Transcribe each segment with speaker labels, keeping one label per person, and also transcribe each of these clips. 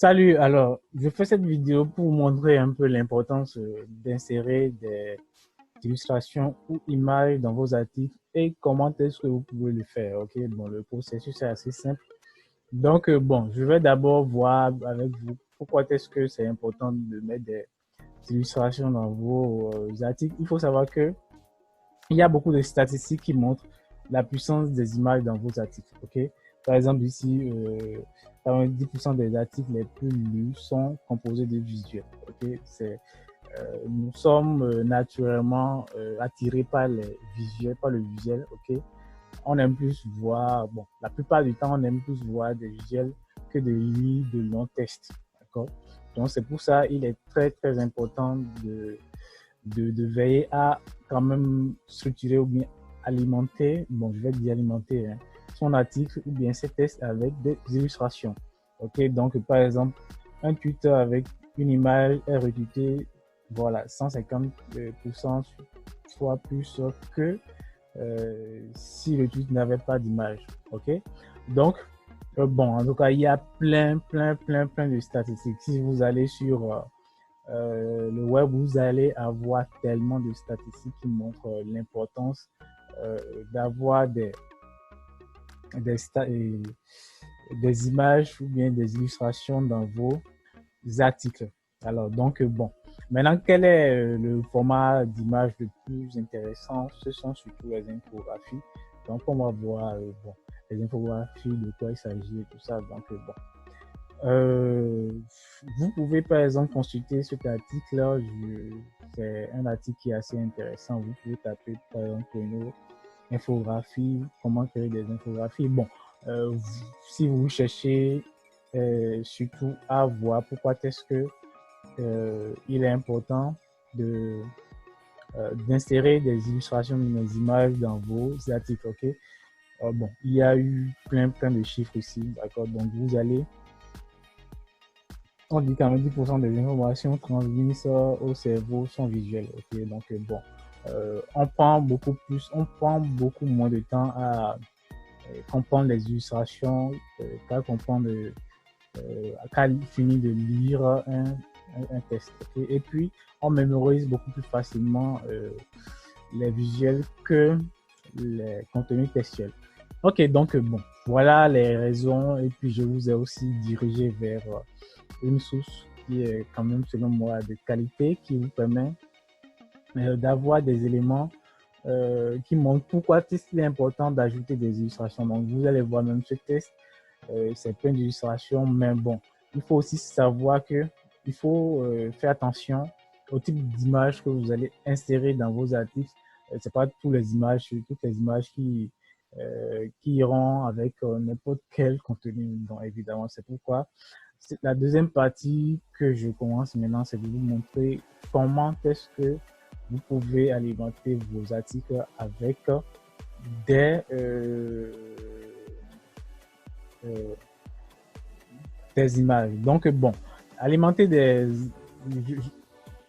Speaker 1: Salut, alors je fais cette vidéo pour vous montrer un peu l'importance d'insérer des illustrations ou images dans vos articles et comment est-ce que vous pouvez le faire. Ok, bon, le processus est assez simple. Donc, bon, je vais d'abord voir avec vous pourquoi est-ce que c'est important de mettre des illustrations dans vos articles. Il faut savoir que il y a beaucoup de statistiques qui montrent la puissance des images dans vos articles. Ok, par exemple, ici, 90% des articles les plus lus sont composés de visuels. Ok, nous sommes naturellement attirés par les visuels, par le visuel. Ok, on aime plus voir, bon, la plupart du temps, on aime plus voir des visuels que de lire de longs textes. D'accord. Donc, c'est pour ça il est très, très important de veiller à quand même structurer ou bien alimenter, bon, je vais dire alimenter, hein, son article ou bien ses textes avec des illustrations. Ok, donc par exemple, un Twitter avec une image est retweeté, voilà, 150% fois plus que si le tweet n'avait pas d'image. Ok, donc bon, en tout cas, il y a plein de statistiques. Si vous allez sur le web, vous allez avoir tellement de statistiques qui montrent l'importance d'avoir des, des images ou bien des illustrations dans vos articles. Alors, donc, bon. Maintenant, quel est le format d'image le plus intéressant? Ce sont surtout les infographies. Donc, on va voir bon, les infographies, de quoi il s'agit et tout ça. Donc, bon. Euh, Vous pouvez par exemple consulter cet article-là. C'est un article qui est assez intéressant. Vous pouvez taper par exemple une infographie, comment créer des infographies. Bon, si vous cherchez surtout à voir pourquoi est-ce que il est important de d'insérer des illustrations, des images dans vos articles. Ok. Bon, il y a eu plein de chiffres ici, d'accord. Donc vous allez on dit 90% des informations transmises au cerveau sont visuelles. Ok, donc bon, on prend beaucoup moins de temps à comprendre les illustrations, qu'à comprendre, qu'à finir de lire un test. Okay? Et puis, on mémorise beaucoup plus facilement les visuels que les contenus textuels. Ok, donc bon, voilà les raisons. Et puis, je vous ai aussi dirigé vers une source qui est quand même, selon moi, de qualité, qui vous permet d'avoir des éléments qui montrent pourquoi il est important d'ajouter des illustrations. Donc, vous allez voir même ce test, c'est plein d'illustrations, mais bon, il faut aussi savoir que il faut faire attention au type d'image que vous allez insérer dans vos articles. C'est pas toutes les images qui iront avec n'importe quel contenu. Donc, évidemment, c'est pourquoi la deuxième partie que je commence maintenant, c'est de vous montrer comment est-ce que vous pouvez alimenter vos articles avec des, euh, euh, des images. Donc, bon, alimenter des...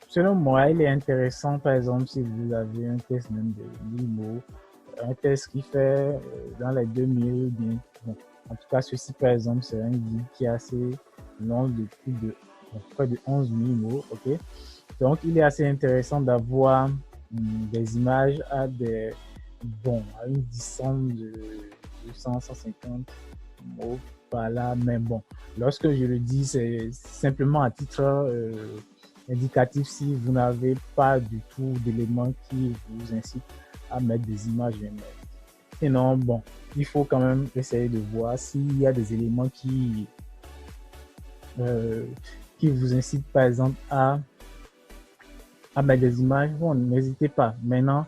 Speaker 1: Selon moi, il est intéressant, par exemple, si vous avez un test même de l'IMO, un test qui fait dans les 2000, bien, bon, en tout cas, ceci, par exemple, c'est un guide qui est assez long, de plus de près de 11 000 mots, ok? Donc, il est assez intéressant d'avoir des images à des, bon, à une distance de 200, 150 mots par là, mais bon, lorsque je le dis, c'est simplement à titre indicatif si vous n'avez pas du tout d'éléments qui vous incitent à mettre des images. Sinon, bon, il faut quand même essayer de voir s'il y a des éléments euh, qui vous incitent, par exemple, à mettre des images. Bon, n'hésitez pas. Maintenant,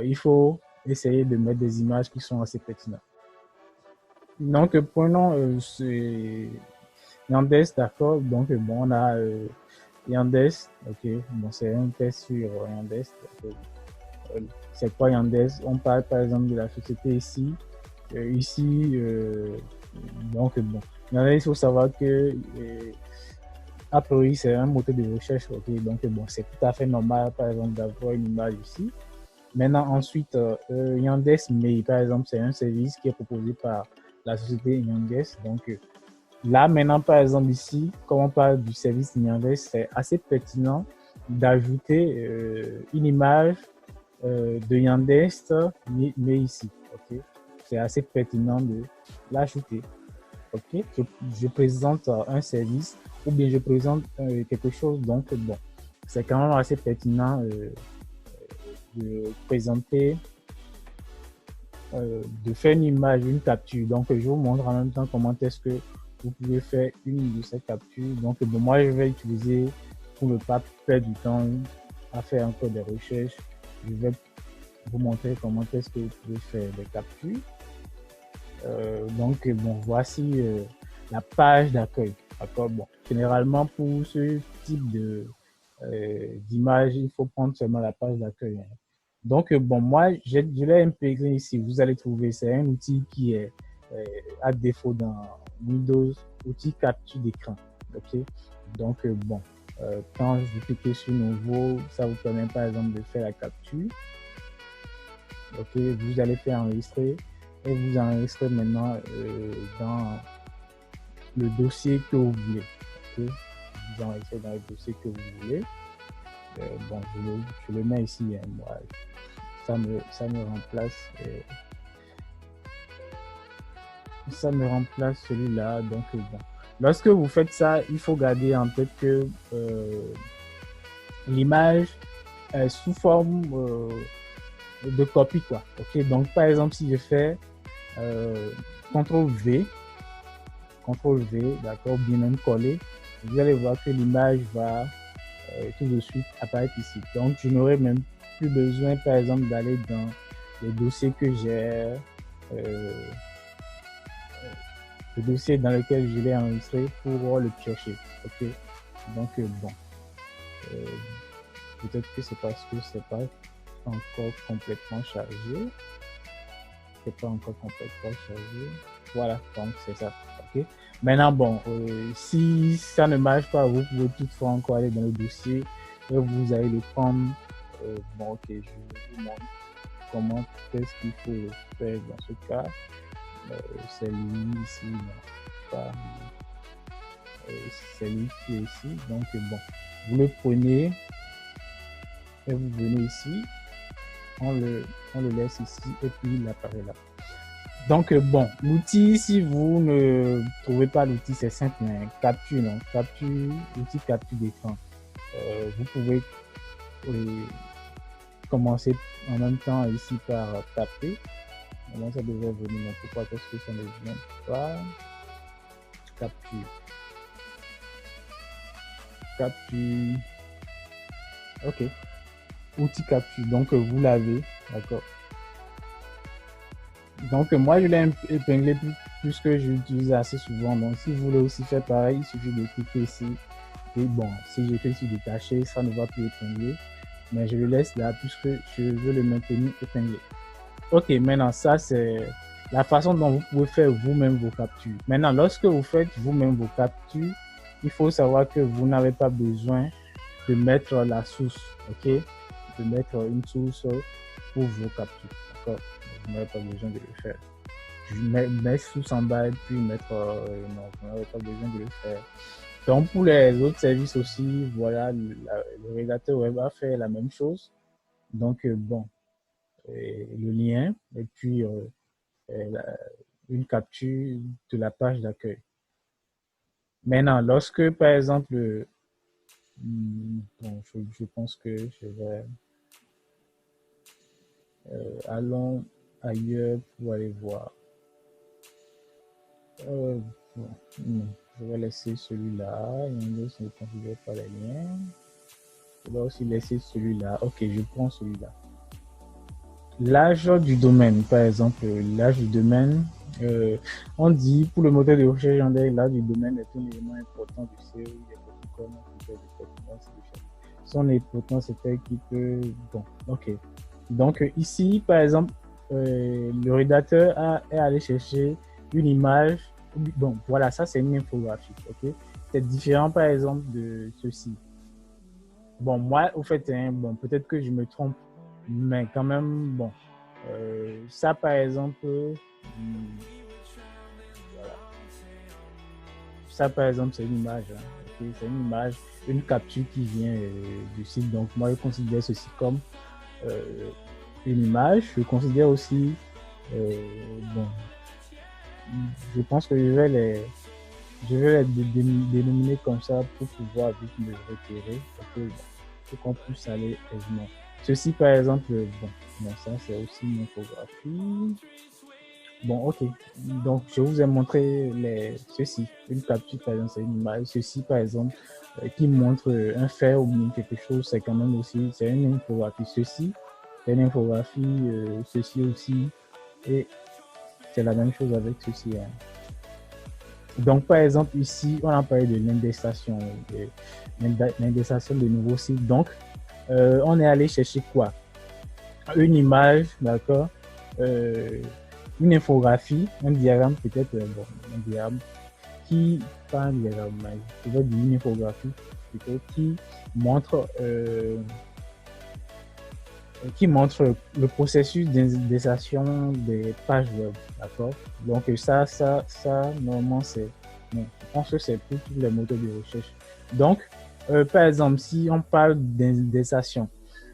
Speaker 1: il faut essayer de mettre des images qui sont assez pertinentes. Donc, prenons Yandex, d'accord. Donc, bon, on a Yandex, ok. Bon, c'est un test sur Yandex. C'est quoi Yandex? On parle par exemple de la société ici. Ici, donc, bon. Yandex, il faut savoir que a priori, c'est un moteur de recherche, ok. Donc, bon, c'est tout à fait normal, par exemple, d'avoir une image ici. Maintenant, ensuite, Yandex, mais par exemple, c'est un service qui est proposé par la société Yandex. Donc, Là, maintenant, par exemple, ici, comme on parle du service Yandex, c'est assez pertinent d'ajouter une image de Yandex, mais ici. Ok, c'est assez pertinent de l'ajouter. Ok, je présente un service ou bien je présente quelque chose. Donc, bon, c'est quand même assez pertinent de présenter, de faire une image, une capture. Donc, je vous montre en même temps comment est-ce que vous pouvez faire une de ces captures. Donc, bon, moi, je vais utiliser, pour ne pas perdre du temps à faire encore des recherches, je vais vous montrer comment est-ce que vous pouvez faire des captures. Donc, bon, voici la page d'accueil. D'accord. Bon, généralement, pour ce type d'image, il faut prendre seulement la page d'accueil. Hein. Donc, bon, moi, je l'ai intégré ici. Vous allez trouver, c'est un outil qui est à défaut dans Windows, outil capture d'écran. OK. Donc, bon, quand vous cliquez sur Nouveau, ça vous permet par exemple de faire la capture. OK. Vous allez faire enregistrer et vous enregistrez maintenant dans le dossier que vous voulez. Okay? Vous enregistrez dans le dossier que vous voulez. Bon, je le mets ici. Hein, moi, ça me remplace. Ça me remplace celui-là. Donc, bon. Lorsque vous faites ça, il faut garder en tête que l'image est sous forme de copie, quoi. Ok, donc par exemple, si je fais CTRL V, d'accord, bien même coller, vous allez voir que l'image va tout de suite apparaître ici. Donc, je n'aurai même plus besoin, par exemple, d'aller dans le dossier que j'ai, le dossier dans lequel je l'ai enregistré pour le piocher. Ok, donc bon, peut-être que c'est parce que c'est pas encore complètement chargé. C'est pas encore complètement chargé. Voilà, donc c'est ça. Ok. Maintenant, bon, si ça ne marche pas, vous pouvez toutefois encore aller dans le dossier et vous allez le prendre. Bon, ok, je vous montre comment est-ce qu'il faut le faire dans ce cas. C'est lui ici, non, pas. C'est lui qui est ici. Donc, bon, vous le prenez et vous venez ici. On le laisse ici et puis il apparaît là. Donc, bon, l'outil, si vous ne trouvez pas l'outil, c'est simple, mais capture, non, capture, outil capture d'écran. Vous pouvez commencer en même temps ici par taper. Maintenant, ça devrait venir, mais pourquoi est-ce que ça ne vient pas? Capture. Capture. Ok. Outil capture. Donc, vous l'avez. D'accord. Donc, moi, je l'ai épinglé puisque je l'utilise assez souvent. Donc, si vous voulez aussi faire pareil, il suffit de cliquer ici. Et bon, si je clique sur détacher, ça ne va plus épingler. Mais je le laisse là puisque je veux le maintenir épinglé. Ok, maintenant, ça, c'est la façon dont vous pouvez faire vous-même vos captures. Maintenant, lorsque vous faites vous-même vos captures, il faut savoir que vous n'avez pas besoin de mettre la source, ok? De mettre une source pour vos captures, d'accord? Vous n'avez pas besoin de le faire. Je mets source en bas et puis mettre, non, vous n'avez pas besoin de le faire. Donc, pour les autres services aussi, voilà, le rédacteur web va faire la même chose. Donc, bon, le lien et puis une capture de la page d'accueil. Maintenant, lorsque, par exemple, bon, je pense que je vais... allons ailleurs pour aller voir. Bon, non, je vais laisser celui-là. Windows ne configure pas les liens. Je vais aussi laisser celui-là. Ok, je prends celui-là. L'âge du domaine, par exemple, l'âge du domaine, on dit pour le moteur de recherche Yandex, l'âge du domaine est un élément important du SEO. Il est comme un critère de pertinence. Son importance est qu'il peut. Bon, ok. Donc ici, par exemple, le rédacteur est allé chercher une image. Bon, voilà, ça c'est une infographie, ok. C'est différent, par exemple, de ceci. Bon, moi, au fait, hein, bon, peut-être que je me trompe, mais quand même, bon, ça, par exemple, voilà. ça, par exemple, c'est une image. Hein, okay? C'est une image, une capture qui vient du site. Donc, moi, je considère ceci comme euh, une image. Je considère aussi, bon, je pense que je vais les dénominer comme ça pour pouvoir vite me retirer pour qu'on puisse aller aisément. Ceci, par exemple, bon, ça, c'est aussi une infographie. Bon, ok. Donc, je vous ai montré ceci. Une capture, par exemple, c'est une image. Ceci, par exemple, qui montre un fait ou bien quelque chose, c'est quand même aussi, c'est une infographie. Ceci, c'est une infographie. Ceci aussi. Et c'est la même chose avec ceci. Hein. Donc, par exemple, ici, on a parlé de l'indexation, l'indexation de nouveaux sites. Donc, on est allé chercher quoi? Une image, d'accord? Euh, une infographie, un diagramme peut-être, bon, un diagramme pas un diagramme, mais peut-être une infographie plutôt, qui montre le processus d'indexation des pages web, d'accord? Donc ça, normalement, bon, je pense que c'est pour tous les moteurs de recherche. Donc, par exemple, si on parle d'indexation,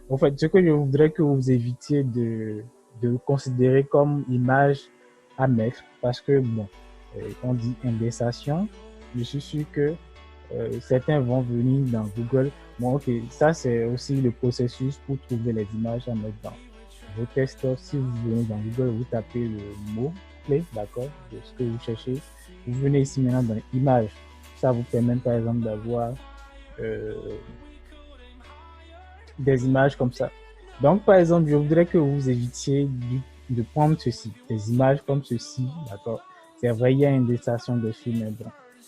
Speaker 1: en fait, ce que je voudrais que vous évitiez de considérer comme image à mettre, parce que, bon, on dit indexation, je suis sûr que certains vont venir dans Google. Bon, ok, ça c'est aussi le processus pour trouver les images à mettre dans vos tests. Si vous venez dans Google, vous tapez le mot clé, d'accord, de ce que vous cherchez. Vous venez ici maintenant dans images. Ça vous permet par exemple d'avoir euh, des images comme ça. Donc, par exemple, je voudrais que vous évitiez de prendre ceci, des images comme ceci, d'accord. C'est vrai, il y a une indexation dessus, mais bon,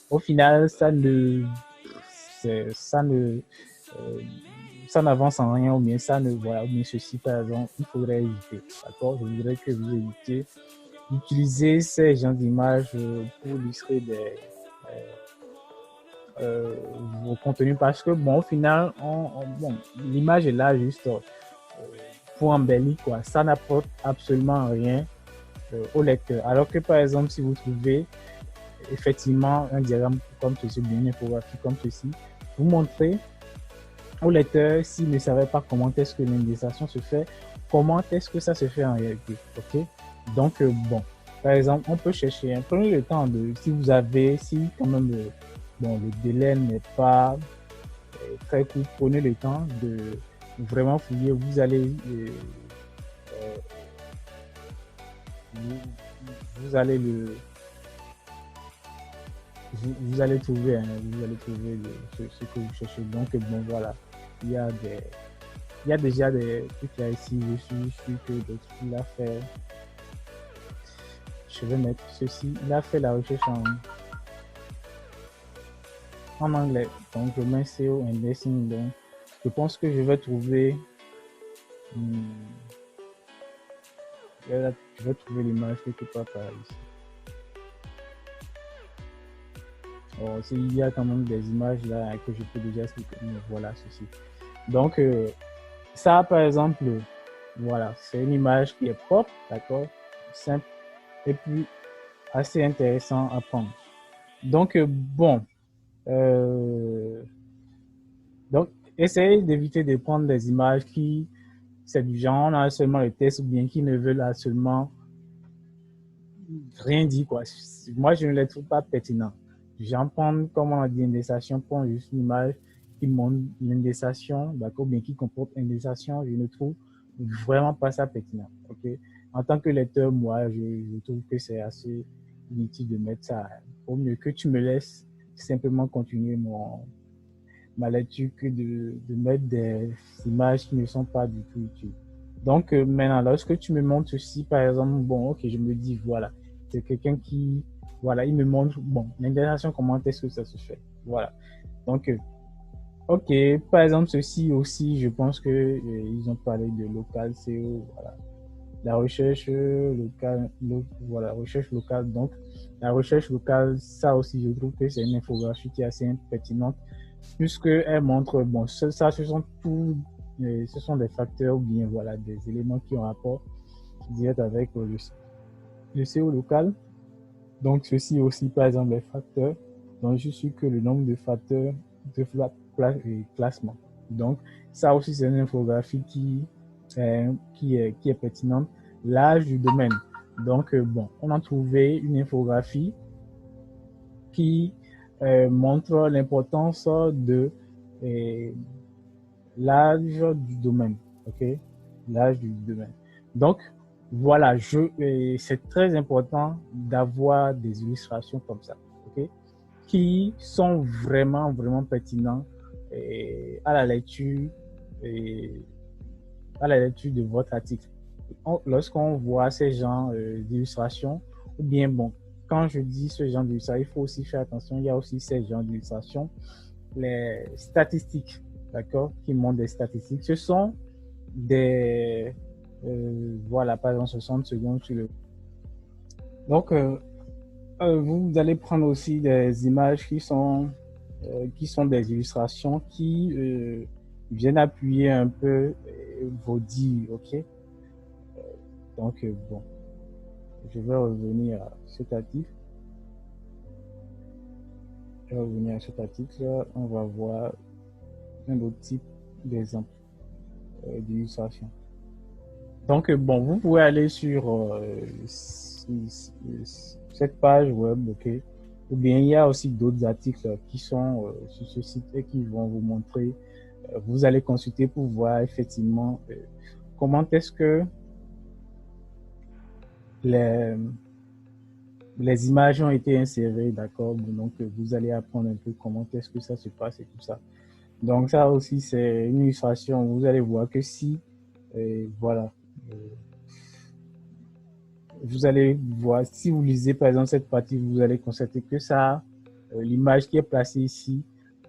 Speaker 1: au final, ça ne, euh, ça n'avance en rien, ou bien ça ne, voilà, ou bien ceci, par exemple, il faudrait éviter, d'accord. Je voudrais que vous évitiez d'utiliser ces genres d'images pour illustrer vos contenus, parce que, bon, au final, bon, l'image est là juste pour embellir, quoi. Ça n'apporte absolument rien au lecteur. Alors que, par exemple, si vous trouvez effectivement un diagramme comme ceci, une infographie comme ceci, vous montrez au lecteur, s'il ne savait pas comment est-ce que l'indexation se fait, comment est-ce que ça se fait en réalité. Ok. Donc, bon, par exemple, on peut chercher, hein, prenez le temps si vous avez, si quand même, bon, le délai n'est pas très court, prenez le temps de vraiment fouiller. Vous allez, euh, vous, vous allez vous allez trouver, hein, ce que vous cherchez. Donc, bon, voilà, il y a des, il y a déjà des trucs là ici. Je suis sûr que d'autres, il a fait, je vais mettre ceci, il a fait la recherche en anglais. Donc, je mets SEO indexing. Donc, je pense que je vais trouver, je vais trouver l'image quelque part par ici. Bon, il y a quand même des images là que je peux déjà expliquer. Voilà ceci. Donc, ça, par exemple, voilà, c'est une image qui est propre, d'accord, simple, et puis assez intéressant à prendre. Donc, bon, euh, donc, essayez d'éviter de prendre des images qui, c'est du genre, on a seulement le texte ou bien qui ne veulent seulement rien dire, quoi. Moi, je ne les trouve pas pertinents. J'en prends, comme on a dit, indexation, prends juste une image qui montre l'indexation, d'accord, bien qui comporte indexation, je ne trouve vraiment pas ça pertinent, ok. En tant que lecteur, moi, je trouve que c'est assez inutile de mettre ça. Au mieux que tu me laisses simplement continuer ma lecture que de mettre des images qui ne sont pas du tout utiles. Donc, maintenant, lorsque tu me montres ceci, par exemple, bon, ok, je me dis, voilà, c'est quelqu'un qui, voilà, il me montre, bon, l'intégration, comment est-ce que ça se fait. Voilà. Donc, ok, par exemple, ceci aussi, je pense que ils ont parlé de local SEO, voilà. La recherche locale, voilà, recherche locale. Donc, la recherche locale, ça aussi, je trouve que c'est une infographie qui est assez pertinente, puisqu'elle montre, bon, ce sont tous, ce sont des facteurs ou bien, voilà, des éléments qui ont rapport direct avec le SEO local. Donc, ceci aussi, par exemple, les facteurs. Donc, je suis que le nombre de facteurs de classement. Donc, ça aussi, c'est une infographie qui est pertinente. L'âge du domaine. Donc, bon, on a trouvé une infographie qui montre l'importance de l'âge du domaine. OK? L'âge du domaine. Donc, voilà, c'est très important d'avoir des illustrations comme ça. OK? Qui sont vraiment, vraiment pertinents à la lecture de votre article. Lorsqu'on voit ces genres d'illustrations, ou bien bon, quand je dis ce genre d'illustration, il faut aussi faire attention, il y a aussi ces genres d'illustrations, les statistiques, d'accord, qui montrent des statistiques. Ce sont des, voilà, par exemple, 60 secondes sur le. Donc, vous allez prendre aussi des images qui sont des illustrations qui viennent appuyer un peu vos dires, ok? Donc, bon, je vais revenir à cet article. On va voir un autre type d'exemple d'illustration. Donc, bon, vous pouvez aller sur cette page web, ok? Ou bien il y a aussi d'autres articles qui sont sur ce site et qui vont vous montrer. Vous allez consulter pour voir effectivement comment est-ce que les images ont été insérées, d'accord? Donc, vous allez apprendre un peu comment est-ce que ça se passe et tout ça. Donc, ça aussi, c'est une illustration. Vous allez voir que si, voilà, vous allez voir, si vous lisez par exemple cette partie, vous allez constater que ça, l'image qui est placée ici,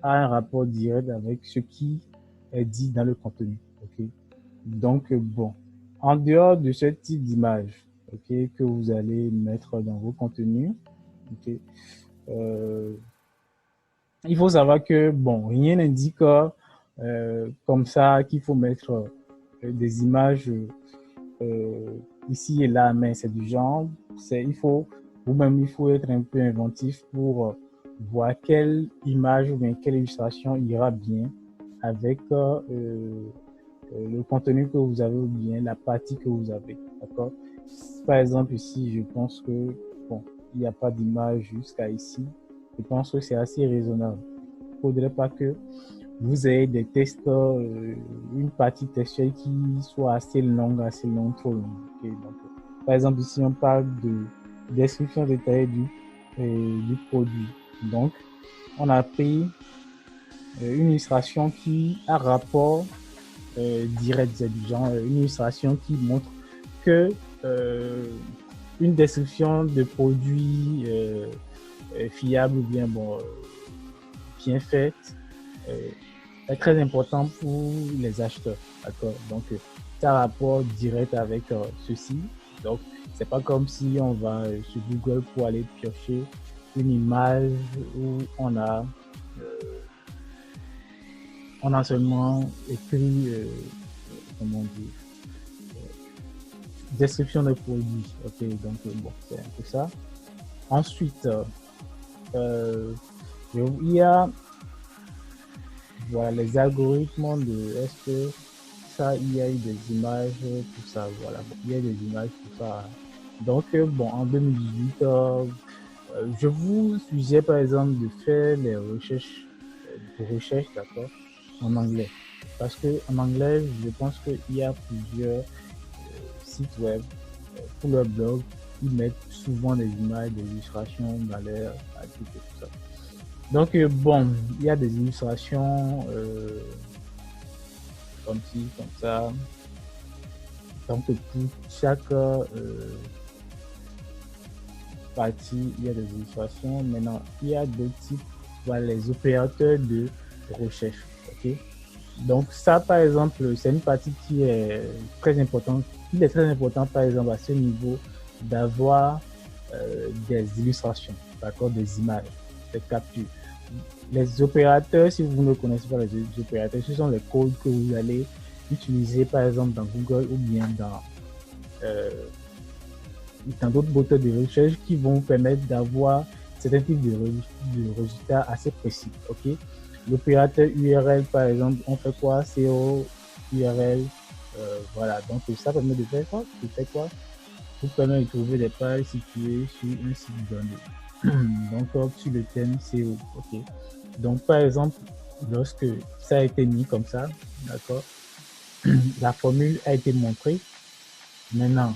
Speaker 1: a un rapport direct avec ce qui est dit dans le contenu. Okay? Donc, bon, en dehors de ce type d'image, okay, que vous allez mettre dans vos contenus, okay, il faut savoir que, bon, rien n'indique comme ça qu'il faut mettre des images ici et là, mais c'est du genre, il faut être un peu inventif pour voir quelle image ou bien quelle illustration ira bien avec le contenu que vous avez ou bien la partie que vous avez, d'accord? Par exemple, ici, je pense que, bon, il n'y a pas d'image jusqu'à ici. Je pense que c'est assez raisonnable. Il ne faudrait pas que vous ayez des textes, une partie textuelle qui soit assez longue, trop longue. Okay? Donc, par exemple, ici, on parle de description détaillée du produit. Donc, on a pris une illustration qui a rapport direct, du genre une illustration qui montre que une description de produit fiable ou bien bon, bien faite est très important pour les acheteurs, d'accord? Donc, ça a rapport direct avec ceci. Donc, c'est pas comme si on va sur Google pour aller piocher une image où on a seulement écrit, comment dire, description de produit. Ok, donc bon, c'est un peu ça. Ensuite, il y a voilà, les algorithmes de est-ce que ça, il y a eu des images, tout ça, voilà, bon, il y a des images, tout ça. Donc, bon, en 2018, je vous suggère par exemple de faire les recherches, d'accord, en anglais. Parce que en anglais, je pense qu'il y a plusieurs sites web pour leur blog, ils mettent souvent des images, des illustrations dans leur articles et tout ça. Donc, bon, il y a des illustrations comme ci, comme ça. Donc, pour chaque partie, il y a des illustrations. Maintenant, il y a d'autres types, voilà, les opérateurs de recherche. Ok. Donc, ça, par exemple, c'est une partie qui est très importante. Il est très important, par exemple, à ce niveau, d'avoir des illustrations, d'accord, des images, des captures. Les opérateurs, si vous ne connaissez pas les opérateurs, ce sont les codes que vous allez utiliser, par exemple, dans Google ou bien dans d'autres moteurs de recherche qui vont vous permettre d'avoir c'est un type de résultat assez précis. Ok. L'opérateur URL, par exemple, on fait quoi? CO, URL, voilà. Donc, ça permet de faire quoi? De faire quoi? Vous permet de trouver des pages situées sur un site donné. Donc, sur le thème CO. Ok. Donc, par exemple, lorsque ça a été mis comme ça, d'accord, la formule a été montrée. Maintenant,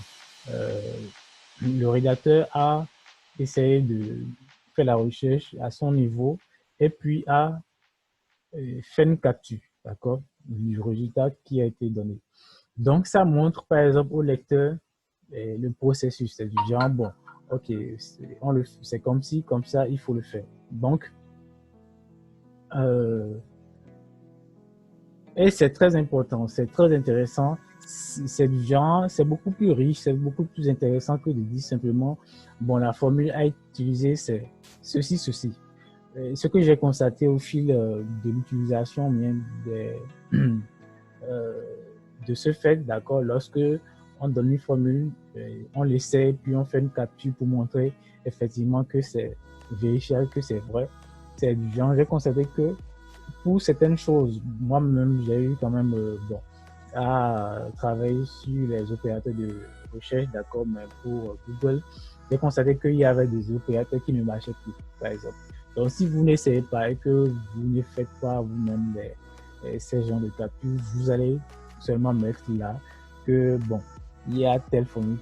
Speaker 1: le rédacteur a essayé de faire la recherche à son niveau et puis a fait une capture, d'accord, du résultat qui a été donné. Donc, ça montre, par exemple, au lecteur le processus. C'est du genre, bon, ok, c'est comme ci, comme ça, il faut le faire. Donc, et c'est très important, c'est très intéressant. C'est du genre, c'est beaucoup plus riche, c'est beaucoup plus intéressant que de dire simplement, bon, la formule à utiliser, c'est ceci, ceci. Ce que j'ai constaté au fil de l'utilisation euh, de ce fait, d'accord, lorsque on donne une formule, on l'essaie, puis on fait une capture pour montrer effectivement que c'est vérifiable, que c'est vrai. C'est du genre, j'ai constaté que pour certaines choses, moi-même, j'ai eu quand même à travailler sur les opérateurs de recherche, d'accord, mais pour Google, j'ai constaté qu'il y avait des opérateurs qui ne marchaient plus, par exemple. Donc, si vous n'essayez pas et que vous ne faites pas vous-même ces genres de captures, vous allez seulement mettre là que, bon, il y a telle formule,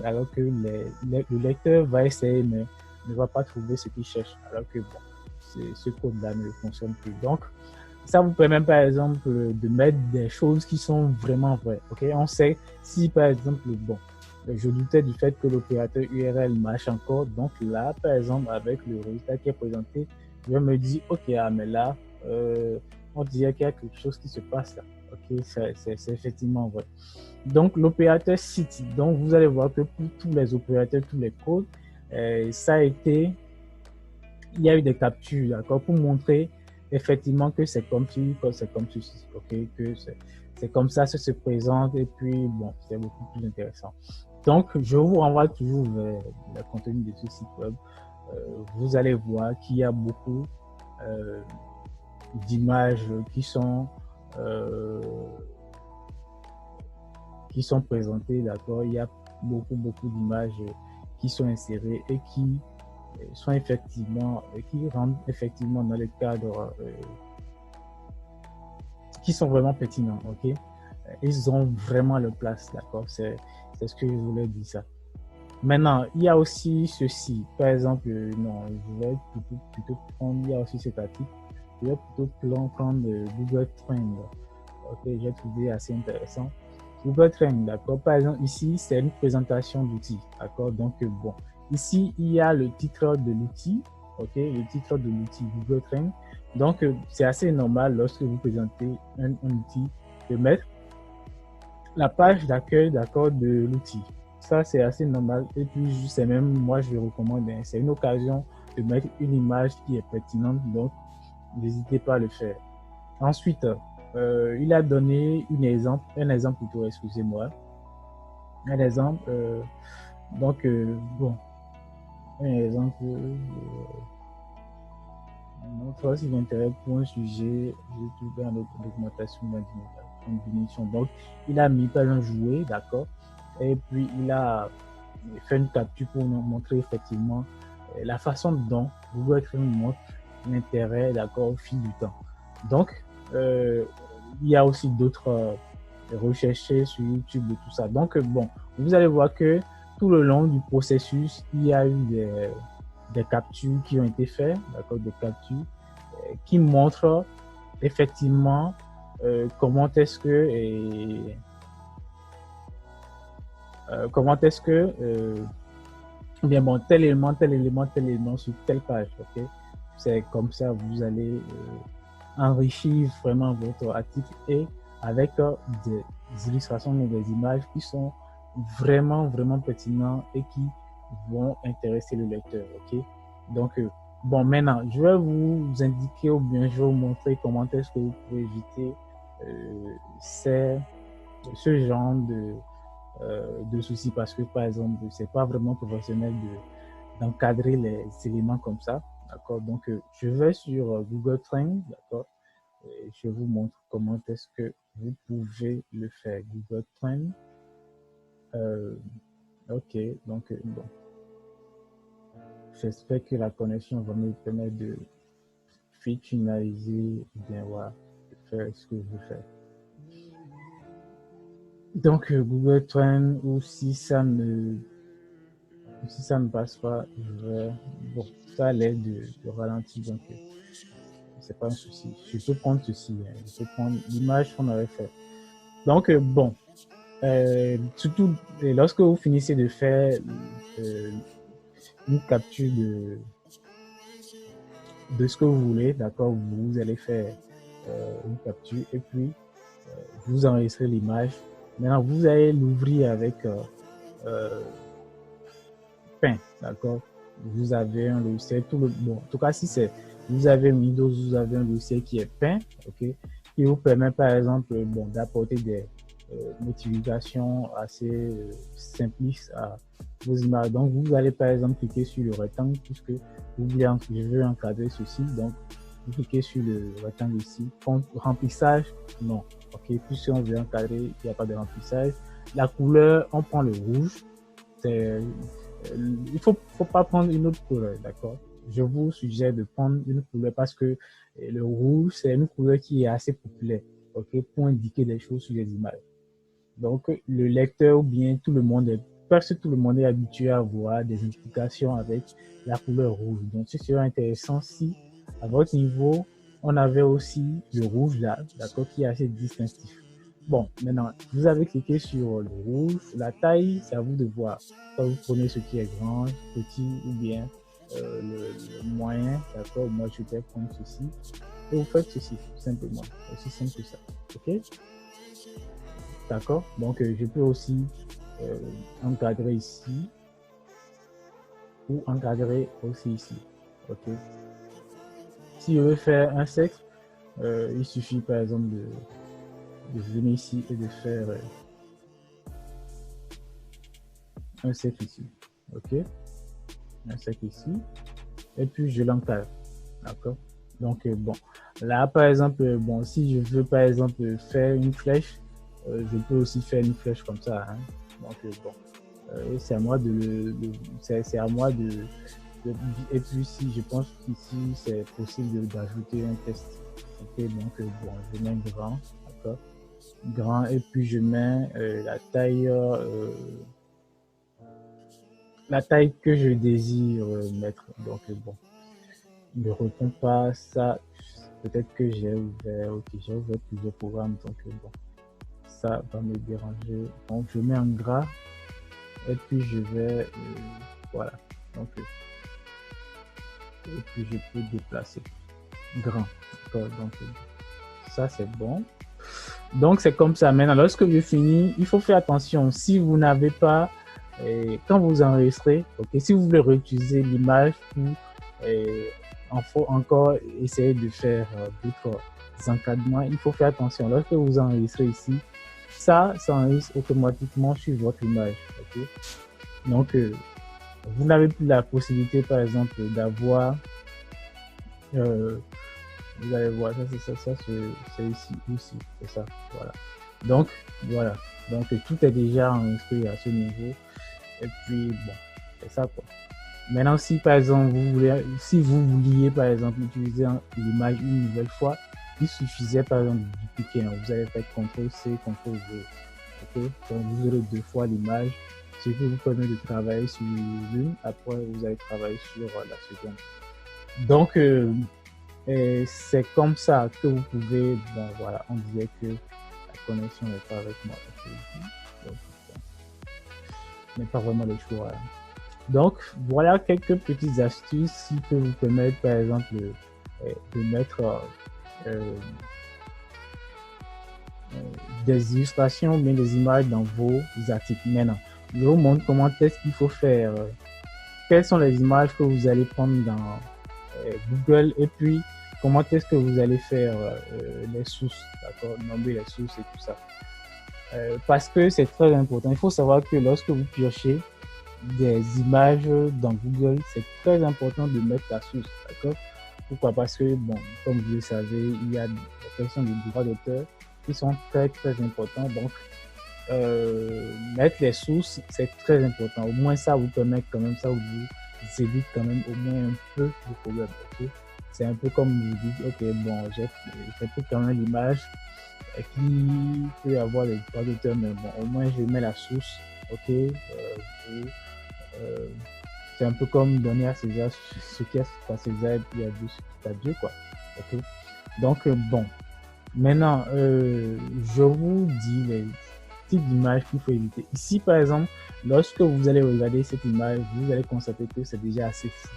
Speaker 1: alors que le lecteur va essayer, mais ne va pas trouver ce qu'il cherche, alors que, bon, ce code-là ne fonctionne plus. Donc, ça vous permet par exemple de mettre des choses qui sont vraiment vraies. Ok, on sait si par exemple, bon, je doutais du fait que l'opérateur URL marche encore. Donc là, par exemple, avec le résultat qui est présenté, je vais me dire, ok, ah, mais là, on dirait qu'il y a quelque chose qui se passe là. Ok, c'est effectivement vrai. Donc l'opérateur site, donc vous allez voir que pour tous les opérateurs, tous les codes, ça a été, il y a eu des captures, d'accord, pour montrer effectivement que c'est comme ci, que c'est comme ceci, ok, que c'est comme ça, ça se présente, et puis bon, c'est beaucoup plus intéressant. Donc, je vous renvoie toujours vers le contenu de ce site web. Vous allez voir qu'il y a beaucoup euh, d'images euh, qui sont présentées, d'accord. Il y a beaucoup d'images qui sont insérées et qui sont effectivement, qui rentrent effectivement dans le cadre, qui sont vraiment pertinents, ok? Ils ont vraiment leur place, d'accord? C'est ce que je voulais dire ça. Maintenant, il y a aussi ceci. Par exemple, non, je vais plutôt prendre, il y a aussi cet article. Je vais plutôt prendre Google Trend. Ok, j'ai trouvé assez intéressant. Google Trend, d'accord. Par exemple, ici, c'est une présentation d'outils, d'accord. Donc, bon, ici, il y a le titre de l'outil, ok, le titre de l'outil Google Trend. Donc, c'est assez normal lorsque vous présentez un outil de mettre la page d'accueil, d'accord, de l'outil. Ça, c'est assez normal. Et puis, c'est même, moi, je le recommande. Hein, c'est une occasion de mettre une image qui est pertinente. Donc, n'hésitez pas à le faire. Ensuite, il a donné un exemple plutôt, excusez-moi. Un exemple, bon, un exemple, montre si l'intérêt pour un sujet, j'ai trouvé une autre documentation d'une définition. Donc, il a mis par exemple jouer, d'accord, et puis il a fait une capture pour nous montrer effectivement la façon dont Google Chrome montre l'intérêt, d'accord, au fil du temps. Donc, il y a aussi d'autres recherches sur YouTube et tout ça. Donc, bon, vous allez voir que tout le long du processus, il y a eu des captures qui ont été faites, d'accord, des captures qui montrent effectivement comment est-ce que bien bon, tel élément sur telle page, ok? C'est comme ça, vous allez enrichir vraiment votre article et avec des illustrations ou des images qui sont vraiment pertinentes et qui vont intéresser le lecteur, ok? Donc, bon, maintenant, je vais vous indiquer ou bien je vais vous montrer comment est-ce que vous pouvez éviter ce genre de soucis parce que, par exemple, c'est pas vraiment professionnel d'encadrer les éléments comme ça, d'accord. Donc, je vais sur Google Trend, d'accord. Et je vous montre comment est-ce que vous pouvez le faire. Google Trend. Ok, donc bon, j'espère que la connexion va me permettre de finaliser, bien voilà, de faire ce que je veux faire. Donc Google Trend, ou si ça ne passe pas, je vais, bon, ça a l'air de ralentir, donc c'est pas un souci. Je peux prendre ceci, hein, je peux prendre l'image qu'on avait fait. Donc bon, surtout lorsque vous finissez de faire une capture de ce que vous voulez, d'accord, vous allez faire une capture et puis vous enregistrez l'image. Maintenant, vous allez l'ouvrir avec Paint, d'accord. Vous avez un logiciel, bon, en tout cas, si c'est, vous avez Windows, vous avez un logiciel qui est Paint, ok, qui vous permet, par exemple, bon, d'apporter des notifications assez simplistes à vos images. Donc, vous allez, par exemple, cliquer sur le rectangle, puisque vous voulez, je veux encadrer ceci, donc, vous cliquez sur le rectangle ici. Remplissage, non, ok, puisque on veut encadrer, il n'y a pas de remplissage. La couleur, on prend le rouge, il faut pas prendre une autre couleur, d'accord. Je vous suggère de prendre une couleur parce que le rouge, c'est une couleur qui est assez populaire, ok, pour indiquer des choses sur les images. Donc, le lecteur ou bien presque tout le monde est habitué à voir des indications avec la couleur rouge. Donc, ce serait intéressant si, à votre niveau, on avait aussi le rouge là, d'accord, qui est assez distinctif. Bon, maintenant, vous avez cliqué sur le rouge. La taille, c'est à vous de voir. Soit vous prenez ce qui est grand, petit ou bien le moyen, d'accord. Moi, je vais prendre ceci. Et vous faites ceci, tout simplement. Aussi simple que ça. OK? D'accord? Donc, je peux aussi encadrer ici ou encadrer aussi ici. OK? Si je veux faire un sexe, il suffit par exemple de venir ici et de faire un cercle ici, ok, un cercle ici, et puis je l'encadre, d'accord. Donc bon, là par exemple, bon, si je veux par exemple faire une flèche, je peux aussi faire une flèche comme ça, hein. Donc bon, c'est à moi c'est à moi et puis si je pense qu'ici c'est possible d'ajouter un test, ok. Donc bon, je mets grand, d'accord, grand, et puis je mets la taille que je désire mettre. Donc bon, ne répond pas ça. Peut-être que j'ai ouvert plusieurs programmes, donc bon, ça va me déranger. Donc je mets en gras et puis je vais voilà. Donc et puis je peux déplacer grand. Donc ça c'est bon. Donc c'est comme ça. Maintenant, lorsque je finis, il faut faire attention. Si vous n'avez pas quand vous enregistrez, ok, si vous voulez réutiliser l'image il faut encore essayer de faire d'autres encadrements. Il faut faire attention. Lorsque vous enregistrez ici, ça s'enregistre automatiquement sur votre image. Okay? Donc, vous n'avez plus la possibilité, par exemple, d'avoir. Vous allez voir, ça c'est ici, c'est ça. Voilà. Donc, voilà. Donc, tout est déjà enregistré à ce niveau. Et puis, bon, c'est ça quoi. Maintenant, si par exemple, si vous vouliez par exemple utiliser l'image une nouvelle fois, il suffisait par exemple de dupliquer. Vous allez faire CTRL-C, CTRL-V. Okay? Donc, vous aurez 2 fois l'image, ce qui vous permet de travailler sur l'une, après vous allez travailler sur la seconde. Donc, c'est comme ça que vous pouvez, bon voilà, on disait que la connexion n'est pas avec moi. Donc, n'est pas vraiment le choix. Hein. Donc, voilà quelques petites astuces qui peuvent vous permettre, par exemple, de mettre des illustrations ou bien des images dans vos articles. Maintenant, je vous montre comment est-ce qu'il faut faire. Quelles sont les images que vous allez prendre dans Google et puis comment est-ce que vous allez faire les sources, d'accord, nommer les sources et tout ça. Parce que c'est très important. Il faut savoir que lorsque vous piochez, des images dans Google, c'est très important de mettre la source, d'accord? Pourquoi? Parce que, bon, comme vous le savez, il y a des questions de droit d'auteur qui sont très, très importantes. Donc, mettre les sources, c'est très important. Au moins, ça vous permet quand même, ça vous évite quand même au moins un peu de problème, ok? C'est un peu comme vous dites, ok, bon, j'ai pris quand même l'image qui peut avoir les droits d'auteur, mais bon, au moins, je mets la source, ok? Vous, euh, c'est un peu comme donner à César ce qui est à César et puis à Dieu ce qui est à Dieu, quoi. Ok. Donc, bon. Maintenant, je vous dis les types d'images qu'il faut éviter. Ici, par exemple, lorsque vous allez regarder cette image, vous allez constater que c'est déjà assez fou.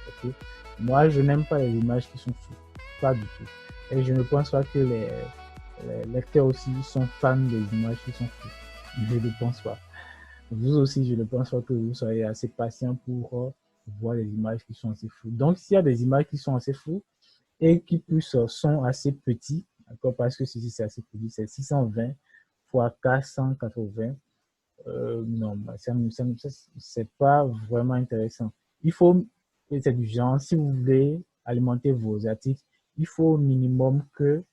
Speaker 1: Ok. Moi, je n'aime pas les images qui sont fous. Pas du tout. Et je ne pense pas que les lecteurs aussi sont fans des images qui sont fous. Je ne pense pas. Vous aussi, je ne pense pas que vous soyez assez patient pour voir les images qui sont assez floues. Donc, s'il y a des images qui sont assez floues et qui plus sont assez petits, d'accord, parce que si c'est assez petit, c'est 620 fois 480, non, bah, c'est pas vraiment intéressant. Il faut, c'est du genre, si vous voulez alimenter vos articles, il faut au minimum que,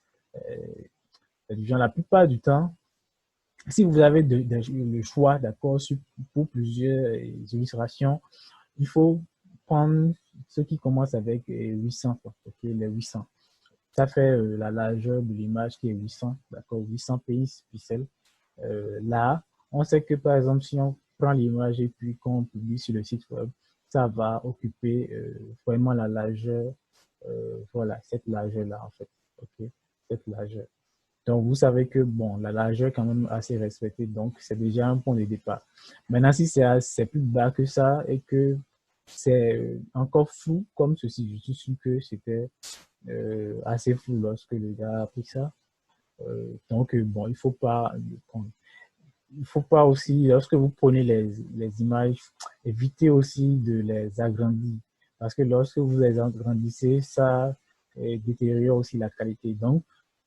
Speaker 1: c'est du genre, la plupart du temps, si vous avez le choix, d'accord, pour plusieurs illustrations, il faut prendre ce qui commence avec 800, quoi, ok, les 800. Ça fait la largeur de l'image qui est 800, d'accord, 800 pixels. Là, on sait que par exemple, si on prend l'image et puis qu'on publie sur le site web, ça va occuper vraiment la largeur, voilà, cette largeur-là en fait, ok, cette largeur. Donc, vous savez que, bon, la largeur est quand même assez respectée, donc c'est déjà un point de départ. Maintenant, si c'est plus bas que ça et que c'est encore flou comme ceci, je suis sûr que c'était assez flou lorsque le gars a pris ça. Donc, bon, il faut pas aussi, lorsque vous prenez les images, évitez aussi de les agrandir. Parce que lorsque vous les agrandissez, ça détériore aussi la qualité. Donc,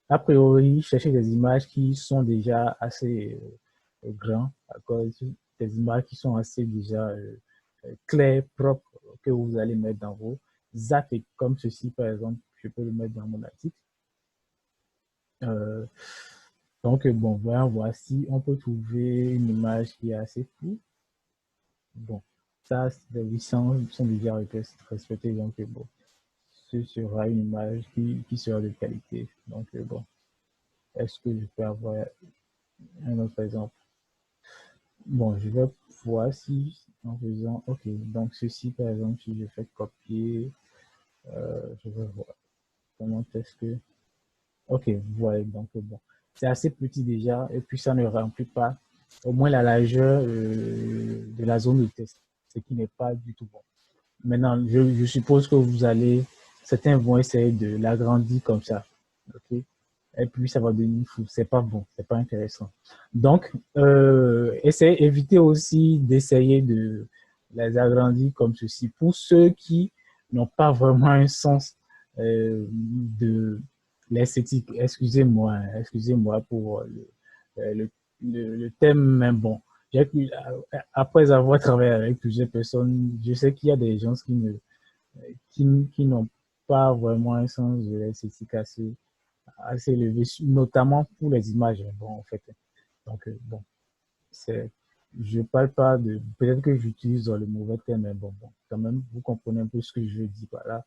Speaker 1: a priori, cherchez des images qui sont déjà assez grands, d'accord? Des images qui sont assez déjà claires, propres, que vous allez mettre dans vos articles. Comme ceci, par exemple, je peux le mettre dans mon article. Euh, donc, bon, voici, on peut trouver une image qui est assez floue. Bon, ça, les 800 sont déjà respectés, donc bon, ce sera une image qui sera de qualité. Donc, bon, est-ce que je peux avoir un autre exemple? Bon, je vais voir si en faisant, ok, donc ceci par exemple, si je fais copier, je vais voir comment est-ce que, ok, voilà, donc bon, c'est assez petit déjà, et puis ça ne remplit pas au moins la largeur de la zone de test, ce qui n'est pas du tout bon. Maintenant, je suppose que certains vont essayer de l'agrandir comme ça, ok? Et puis ça va devenir fou. C'est pas bon, c'est pas intéressant. Donc, évitez aussi d'essayer de les agrandir comme ceci. Pour ceux qui n'ont pas vraiment un sens de l'esthétique, excusez-moi pour le thème, mais bon, après avoir travaillé avec plusieurs personnes, je sais qu'il y a des gens qui n'ont pas vraiment un sens de l'esthétique assez élevé, notamment pour les images. Bon, en fait. Donc, bon, c'est, je parle pas de, peut-être que j'utilise le mauvais terme, mais bon, quand même, vous comprenez un peu ce que je dis par là.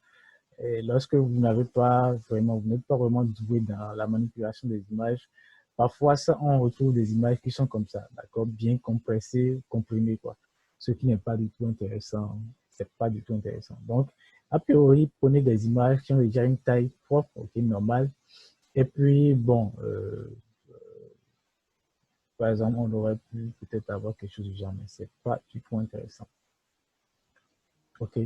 Speaker 1: Et lorsque vous n'êtes pas vraiment doué dans la manipulation des images, parfois ça, on retrouve des images qui sont comme ça, d'accord, bien compressées, comprimées, quoi. Ce qui n'est pas du tout intéressant. C'est pas du tout intéressant. Donc, a priori, prenez des images qui ont déjà une taille propre, ok, normale, et puis, bon, par exemple, on aurait pu peut-être avoir quelque chose du genre, mais c'est pas du tout intéressant. OK?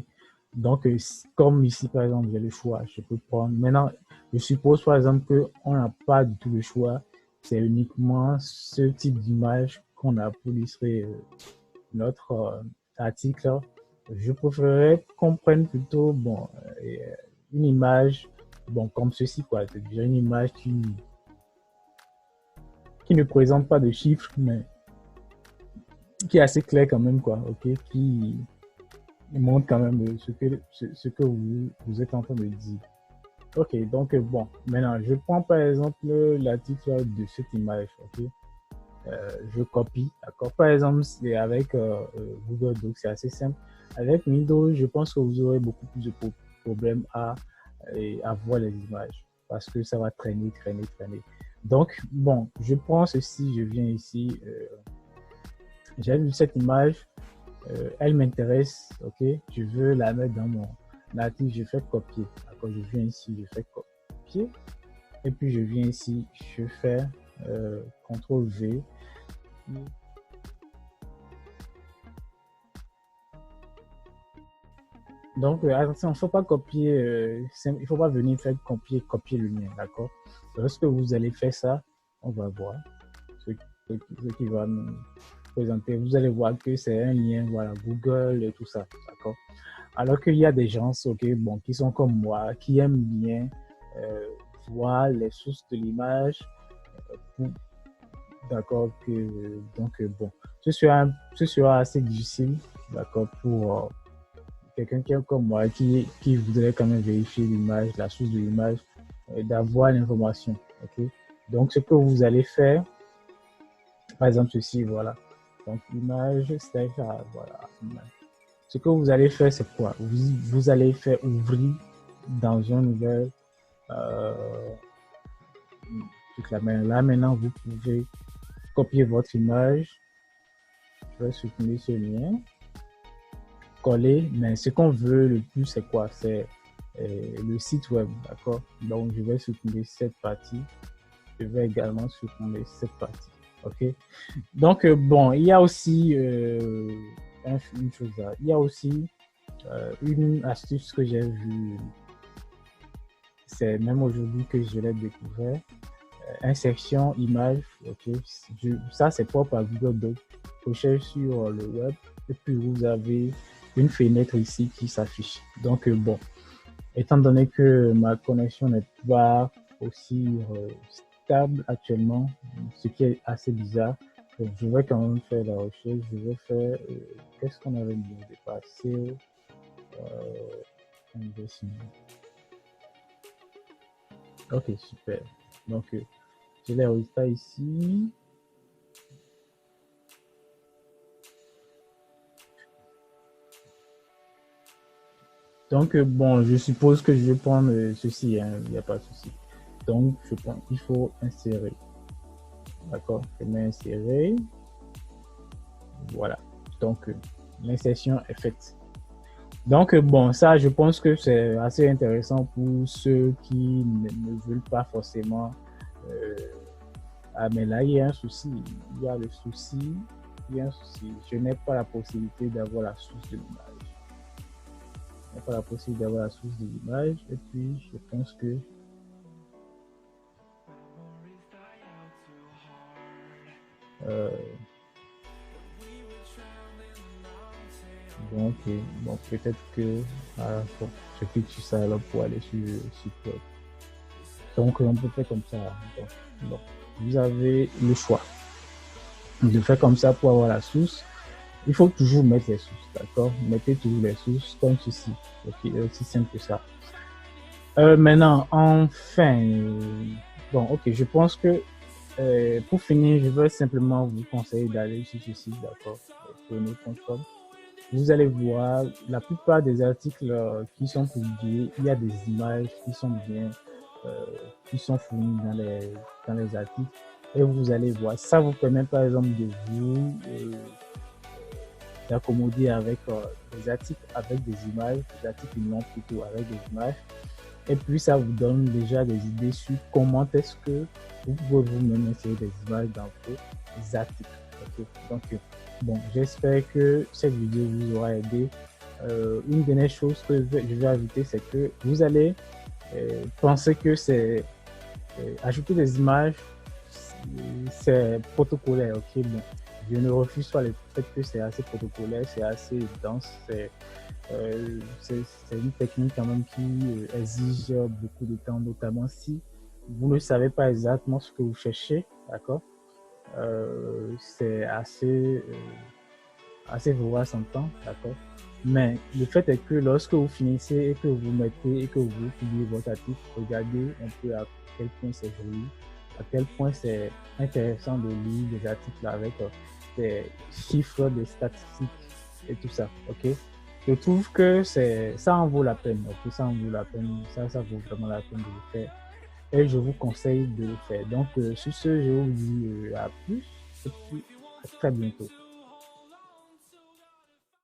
Speaker 1: Donc, comme ici, par exemple, j'ai le choix, je peux prendre. Maintenant, je suppose, par exemple, qu'on n'a pas du tout le choix. C'est uniquement ce type d'image qu'on a pour illustrer notre article. Je préférerais qu'on prenne plutôt, bon, une image, bon, comme ceci, quoi. C'est déjà une image qui ne présente pas de chiffres, mais qui est assez clair quand même, quoi, ok, qui montre quand même ce que vous êtes en train de dire. Ok, donc bon, maintenant, je prends par exemple l'article de cette image, ok. Je copie, d'accord. Par exemple, c'est avec Google Docs, c'est assez simple. Avec Windows, je pense que vous aurez beaucoup plus de problèmes à voir les images parce que ça va traîner, traîner, traîner. Donc, bon, je prends ceci, je viens ici, j'ai vu cette image, elle m'intéresse, ok, je veux la mettre dans mon article, je fais copier, d'accord, je viens ici, je fais copier, et puis je viens ici, je fais CTRL V. Donc, attention, il ne faut pas copier, il ne faut pas venir faire copier le lien, d'accord. Lorsque vous allez faire ça, on va voir ce qui va nous présenter. Vous allez voir que c'est un lien, voilà, Google et tout ça, d'accord. Alors qu'il y a des gens, ok, bon, qui sont comme moi, qui aiment bien euh, voir les sources de l'image, euh, d'accord, donc bon, ce sera assez difficile, d'accord, pour quelqu'un qui est comme moi, qui voudrait quand même vérifier l'image, la source de l'image, d'avoir l'information, ok. Donc, ce que vous allez faire, par exemple, ceci, voilà. Donc, image, c'est voilà, image. Ce que vous allez faire, c'est quoi? Vous allez faire ouvrir dans un nouvel truc là. Mais là, maintenant, vous pouvez copier votre image. Je vais supprimer ce lien, coller. Mais ce qu'on veut le plus, c'est quoi? C'est le site web, d'accord? Donc, je vais supprimer cette partie. Je vais également supprimer cette partie, ok? Donc, bon, il y a aussi une chose là. Il y a aussi une astuce que j'ai vue, c'est même aujourd'hui que je l'ai découvert. Insertion image, ok. Ça, c'est propre à Google Docs. Recherche sur le web et puis vous avez une fenêtre ici qui s'affiche. Donc, bon, étant donné que ma connexion n'est pas aussi stable actuellement, ce qui est assez bizarre, donc je vais quand même faire la recherche. Je vais faire, qu'est-ce qu'on avait dit au départ? C'est ok, super. Donc, j'ai les résultats ici. Donc, bon, je suppose que je vais prendre ceci, hein, il n'y a pas de souci. Donc, je prends, il faut insérer. D'accord, je mets insérer. Voilà. Donc, l'insertion est faite. Donc, bon, ça, je pense que c'est assez intéressant pour ceux qui ne veulent pas forcément. Euh, ah, mais là, il y a un souci. Il y a le souci. Il y a un souci. Je n'ai pas la possibilité d'avoir la source de l'image. Je n'ai pas la possibilité d'avoir la source de l'image. Et puis, je pense que. Euh, bon, ok. Bon, peut-être que. Ah, bon, je clique sur ça alors pour aller sur le site web. Donc, on peut faire comme ça. Donc, bon, vous avez le choix de faire comme ça pour avoir la source. Il faut toujours mettre les sources, d'accord? Mettez toujours les sources comme ceci. Ok, aussi simple que ça. Maintenant, enfin, bon, ok, je pense que pour finir, je vais simplement vous conseiller d'aller sur ce site, d'accord? Chrono.com. Vous allez voir la plupart des articles qui sont publiés, il y a des images qui sont bien, euh, qui sont fournies dans les articles. Et vous allez voir, ça vous permet par exemple de vous d'accommoder avec des articles avec des images, des articles non plutôt avec des images. Et puis ça vous donne déjà des idées sur comment est-ce que vous pouvez vous-même insérer des images dans vos articles. Okay. Donc, bon, j'espère que cette vidéo vous aura aidé. Une dernière chose que je vais ajouter, c'est que vous allez penser que c'est ajouter des images, c'est protocolaire. Ok, bon, je ne refuse pas le fait que c'est assez protocolaire, c'est assez dense, c'est une technique quand même qui exige beaucoup de temps, notamment si vous ne savez pas exactement ce que vous cherchez, d'accord? C'est assez assez voir son temps, d'accord? Mais le fait est que lorsque vous finissez et que vous mettez et que vous publiez votre article, regardez un peu à quel point c'est joli, à quel point c'est intéressant de lire des articles avec des chiffres, des statistiques et tout ça, ok? Je trouve que ça en vaut la peine, ok? Ça en vaut la peine, ça vaut vraiment la peine de le faire. Et je vous conseille de le faire. Donc, sur ce, je vous dis à plus et puis à très bientôt.